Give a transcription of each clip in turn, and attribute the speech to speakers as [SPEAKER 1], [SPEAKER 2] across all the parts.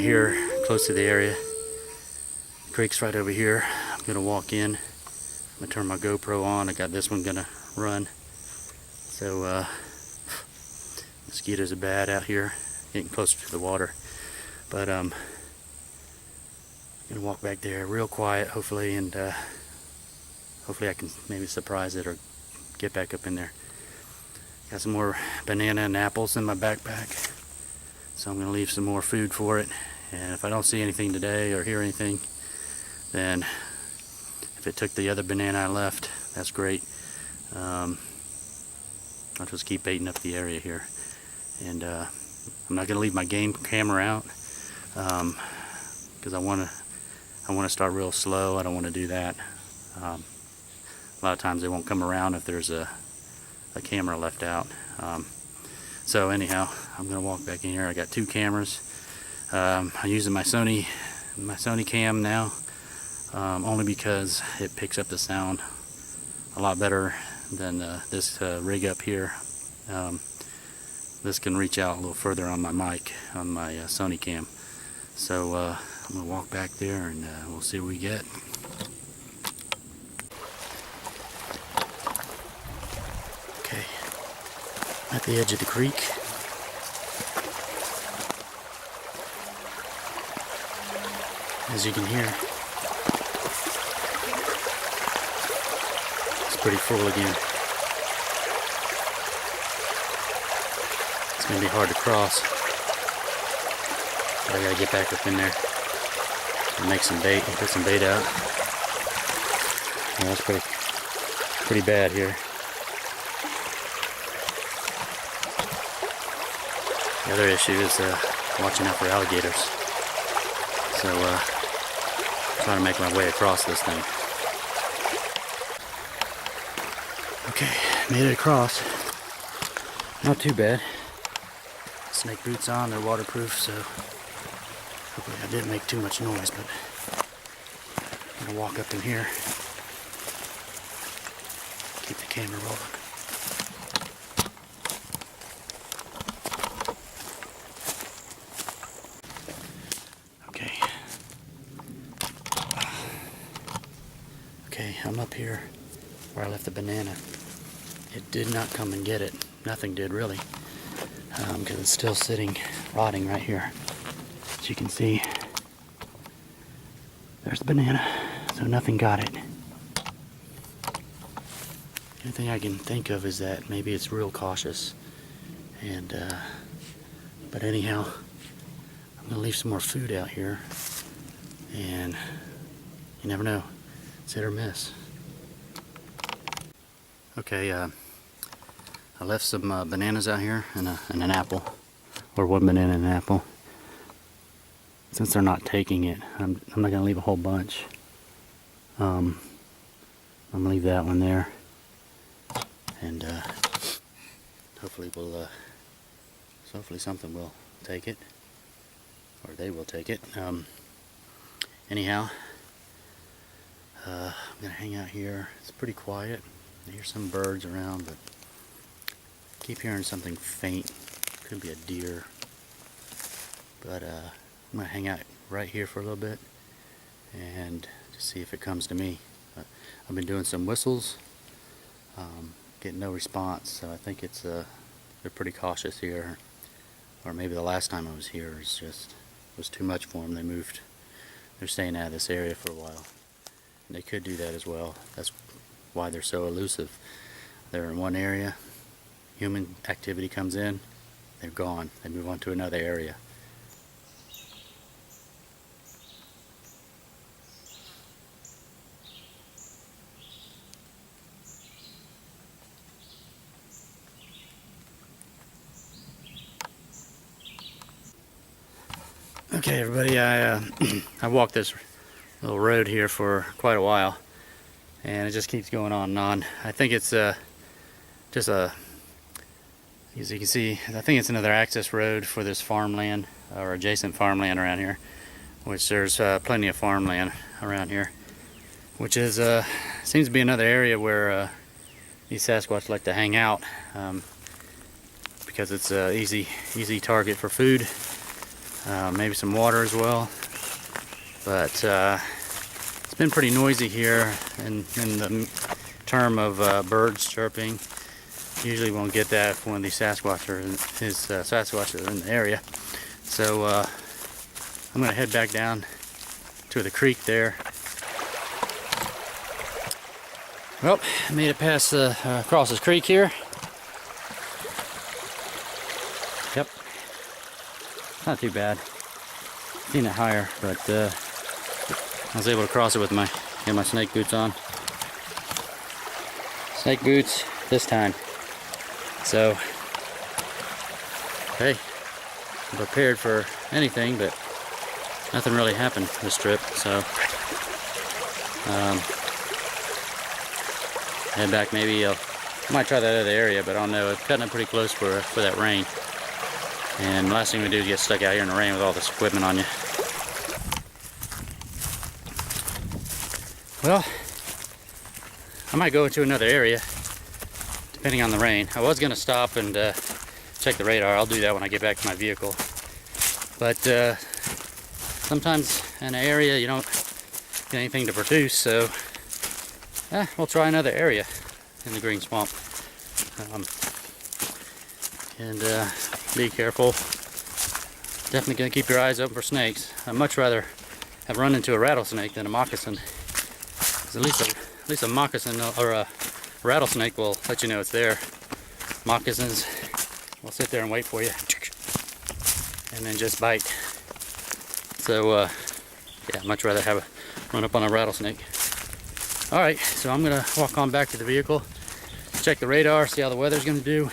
[SPEAKER 1] right here, close to the area. The creek's right over here. I'm gonna walk in. I'm gonna turn my GoPro on. I got this one gonna run. So mosquitoes are bad out here, getting closer to the water. But I'm gonna walk back there real quiet, hopefully, and hopefully I can maybe surprise it or get back up in there. Got some more banana and apples in my backpack, so I'm gonna leave some more food for it. And if I don't see anything today or hear anything, then if it took the other banana I left, that's great. I'll just keep baiting up the area here. And I'm not gonna leave my game camera out because I want to start real slow. I don't want to do that. A lot of times they won't come around if there's a camera left out. So anyhow, I'm gonna walk back in here. I got two cameras. I'm using my Sony cam now, only because it picks up the sound a lot better than this rig up here. This can reach out a little further on my mic, on my Sony cam. So I'm gonna walk back there and we'll see what we get. Okay, at the edge of the creek. As you can hear, it's pretty full again. It's gonna be hard to cross, but I gotta get back up in there and make some bait and put some bait out. Yeah, it's pretty bad here. The other issue is watching out for alligators. So trying to make my way across this thing. Okay, made it across. Not too bad. Snake boots on, they're waterproof, so hopefully I didn't make too much noise, but I'm gonna walk up in here. Keep the camera rolling. Okay, I'm up here where I left the banana. It did not come and get it. Nothing did really, because it's still sitting, rotting right here. As you can see, there's the banana, so nothing got it. The only thing I can think of is that maybe it's real cautious. And but anyhow, I'm gonna leave some more food out here, and you never know. It's hit or miss. Okay, I left some bananas out here and an apple, or one banana and an apple. Since they're not taking it, I'm not gonna leave a whole bunch. I'm gonna leave that one there, and hopefully hopefully something will take it, or they will take it. Anyhow. I'm gonna hang out here. It's pretty quiet. I hear some birds around, but I keep hearing something faint. Could be a deer. But I'm gonna hang out right here for a little bit and just see if it comes to me. I've been doing some whistles, getting no response, so I think it's they're pretty cautious here. Or maybe the last time I was here was too much for them. They moved. They're staying out of this area for a while. They could do that as well. That's why they're so elusive. They're in one area, human activity comes in, they're gone. They move on to another area. Okay, everybody, I walked this little road here for quite a while, and it just keeps going on and on. I think it's just as you can see, I think it's another access road for this farmland or adjacent farmland around here, which there's plenty of farmland around here, which is seems to be another area where these Sasquatch like to hang out, because it's an easy target for food. maybe some water as well. But it's been pretty noisy here in the term of birds chirping. Usually won't get that if one of these Sasquatches are in the area. So I'm gonna head back down to the creek there. Well, I made it past across this creek here. Yep, not too bad. Seen it higher, but I was able to cross it with my snake boots on. Snake boots this time. So, hey, I'm prepared for anything, but nothing really happened this trip. So, head back. Maybe I might try that other area, but I don't know. It's cutting it pretty close for that rain. And the last thing we do is get stuck out here in the rain with all this equipment on you. Well, I might go into another area, depending on the rain. I was going to stop and check the radar. I'll do that when I get back to my vehicle. But sometimes in an area you don't get anything to produce, so we'll try another area in the green swamp. And be careful. Definitely going to keep your eyes open for snakes. I'd much rather have run into a rattlesnake than a moccasin. At least a moccasin or a rattlesnake will let you know it's there. Moccasins will sit there and wait for you and then just bite. So yeah, much rather run up on a rattlesnake. Alright, so I'm gonna walk on back to the vehicle, check the radar, see how the weather's gonna do,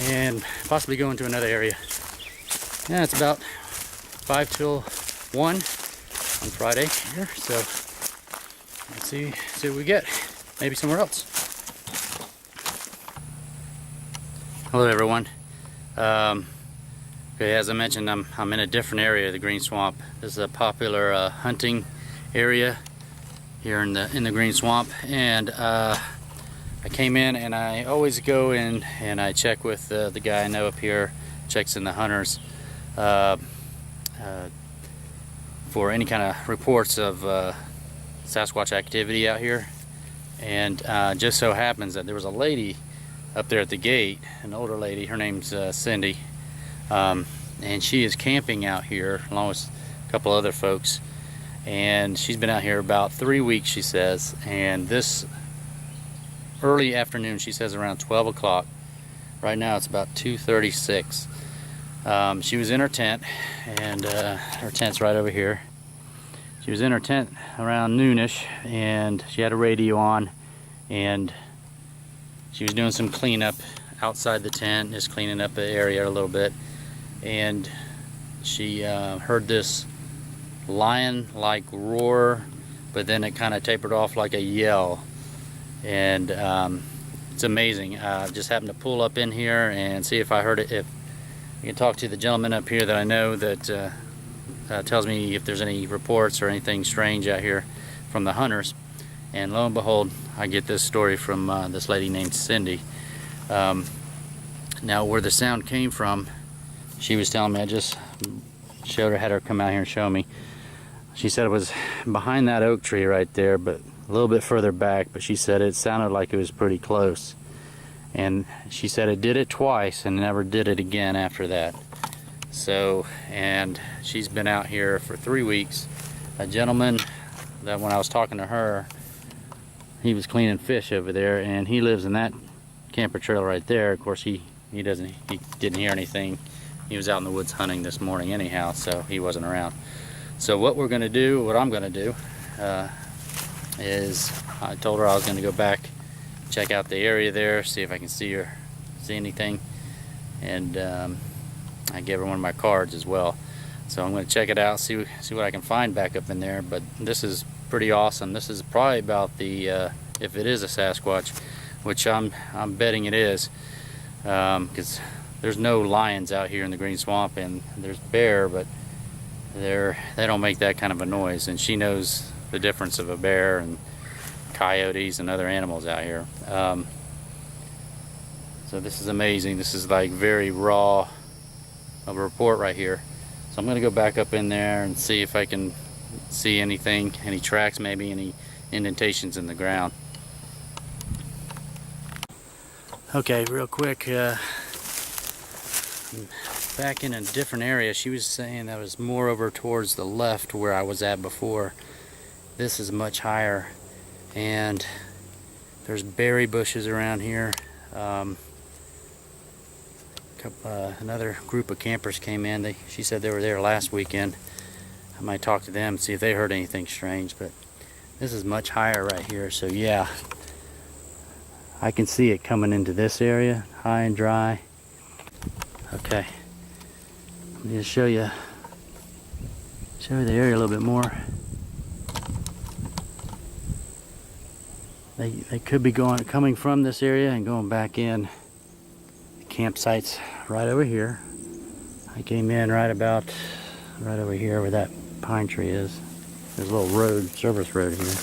[SPEAKER 1] and possibly go into another area. Yeah, it's about 5 till 1 on Friday here, so let's see what we get. Maybe somewhere else. Hello everyone. Okay, as I mentioned, I'm in a different area of the green swamp. This is a popular hunting area here in the green swamp, and I came in, and I always go in and I check with the guy I know up here, checks in the hunters for any kind of reports of Sasquatch activity out here. And just so happens that there was a lady up there at the gate, an older lady. Her name's Cindy, and she is camping out here along with a couple other folks, and she's been out here about 3 weeks, she says. And this early afternoon, she says around 12 o'clock, right now it's about 2:36, she was in her tent, and her tent's right over here. She was in her tent around noonish, and she had a radio on, and she was doing some cleanup outside the tent, just cleaning up the area a little bit, and she heard this lion-like roar, but then it kind of tapered off like a yell. And it's amazing. I just happened to pull up in here and see if I heard it. If I can talk to the gentleman up here that I know that tells me if there's any reports or anything strange out here from the hunters. And lo and behold, I get this story from this lady named Cindy. Now, where the sound came from, she was telling me, I just had her come out here and show me. She said it was behind that oak tree right there, but a little bit further back, but she said it sounded like it was pretty close. And she said it did it twice and never did it again after that. So, and she's been out here for 3 weeks. A gentleman that when I was talking to her, he was cleaning fish over there, and he lives in that camper trail right there. Of course, he didn't hear anything. He was out in the woods hunting this morning anyhow, so he wasn't around. So what I'm gonna do is, I told her I was gonna go back, check out the area there, see if I can see anything, and I gave her one of my cards as well. So I'm going to check it out, see what I can find back up in there. But this is pretty awesome. This is probably about the if it is a Sasquatch, which I'm betting it is, because there's no lions out here in the green swamp, and there's bear, but they don't make that kind of a noise. And she knows the difference of a bear and coyotes and other animals out here. So this is amazing. This is like very raw of a report right here. So I'm going to go back up in there and see if I can see anything, any tracks, maybe any indentations in the ground. Okay, real quick, back in a different area. She was saying that was more over towards the left where I was at before. This is much higher, and there's berry bushes around here. Another group of campers came in. She said they were there last weekend. I might talk to them, see if they heard anything strange, but this is much higher right here. So yeah, I can see it coming into this area, high and dry. Okay, let me just show you the area a little bit more. They could be coming from this area and going back in. The campsite's right over here. I came in right over here where that pine tree is. There's a little road, service road here.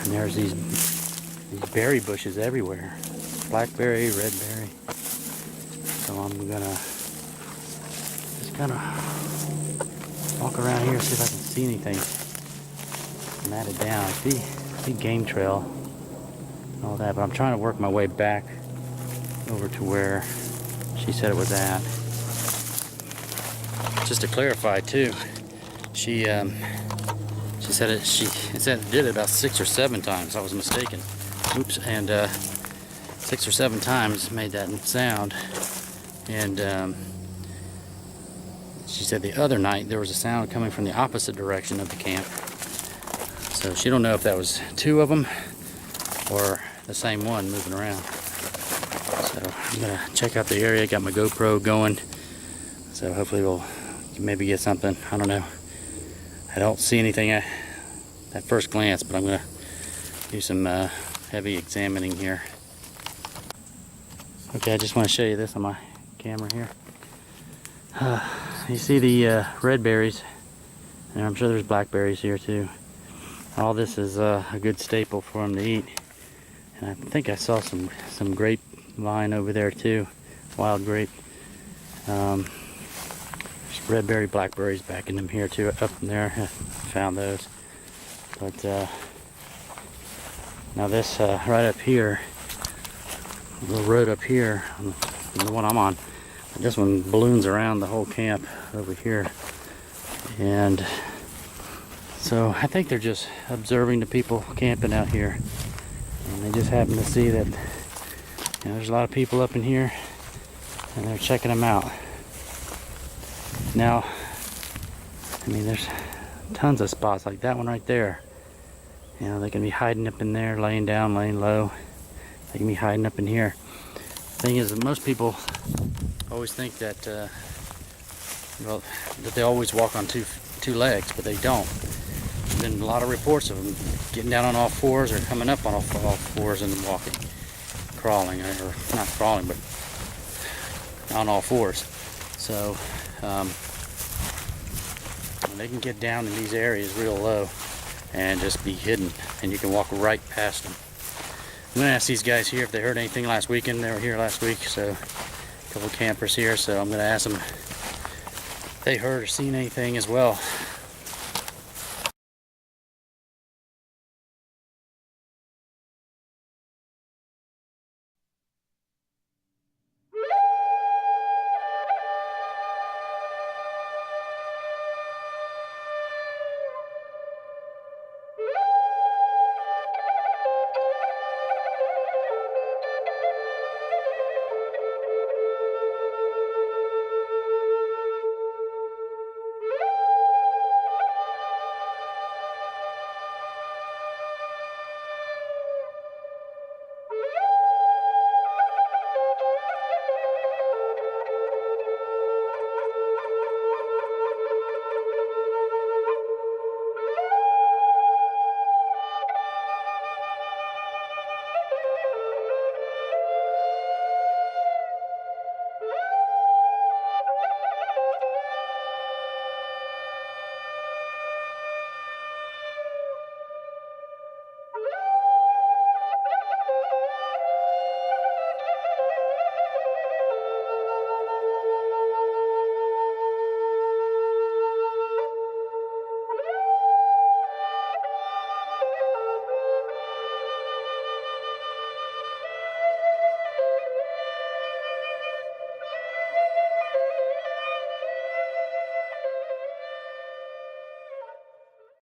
[SPEAKER 1] And there's these berry bushes everywhere. Blackberry, red berry. So I'm gonna just kind of walk around here, see if I can see anything. Mat it down. I see game trail and all that, but I'm trying to work my way back over to where she said it was at. Just to clarify too, she said it did it about 6 or 7 times. I was mistaken. Oops, and 6 or 7 times made that sound. And she said the other night there was a sound coming from the opposite direction of the camp. So she don't know if that was 2 of them or the same one moving around. So I'm gonna check out the area. Got my GoPro going. So hopefully we'll maybe get something. I don't know. I don't see anything at first glance, but I'm gonna do some heavy examining here. Okay, I just want to show you this on my camera here. You see the red berries, and I'm sure there's blackberries here too. All this is a good staple for them to eat. And I think I saw some grapevine over there too, wild grape. There's red berry, blackberries back in them here too, up in there. I found those. But now this right up here, the road up here, the one I'm on, this one balloons around the whole camp over here. And so I think they're just observing the people camping out here, and they just happen to see that there's a lot of people up in here, and they're checking them out. Now, I mean, there's tons of spots like that one right there. They can be hiding up in there, laying down, laying low. They can be hiding up in here. The thing is that most people always think that that they always walk on two legs, but they don't. There's been a lot of reports of them getting down on all fours or coming up on all fours and walking, crawling, or not crawling, but on all fours. So they can get down in these areas real low and just be hidden, and you can walk right past them. I'm gonna ask these guys here if they heard anything last weekend. They were here last week, so a couple of campers here, so I'm gonna ask them if they heard or seen anything as well.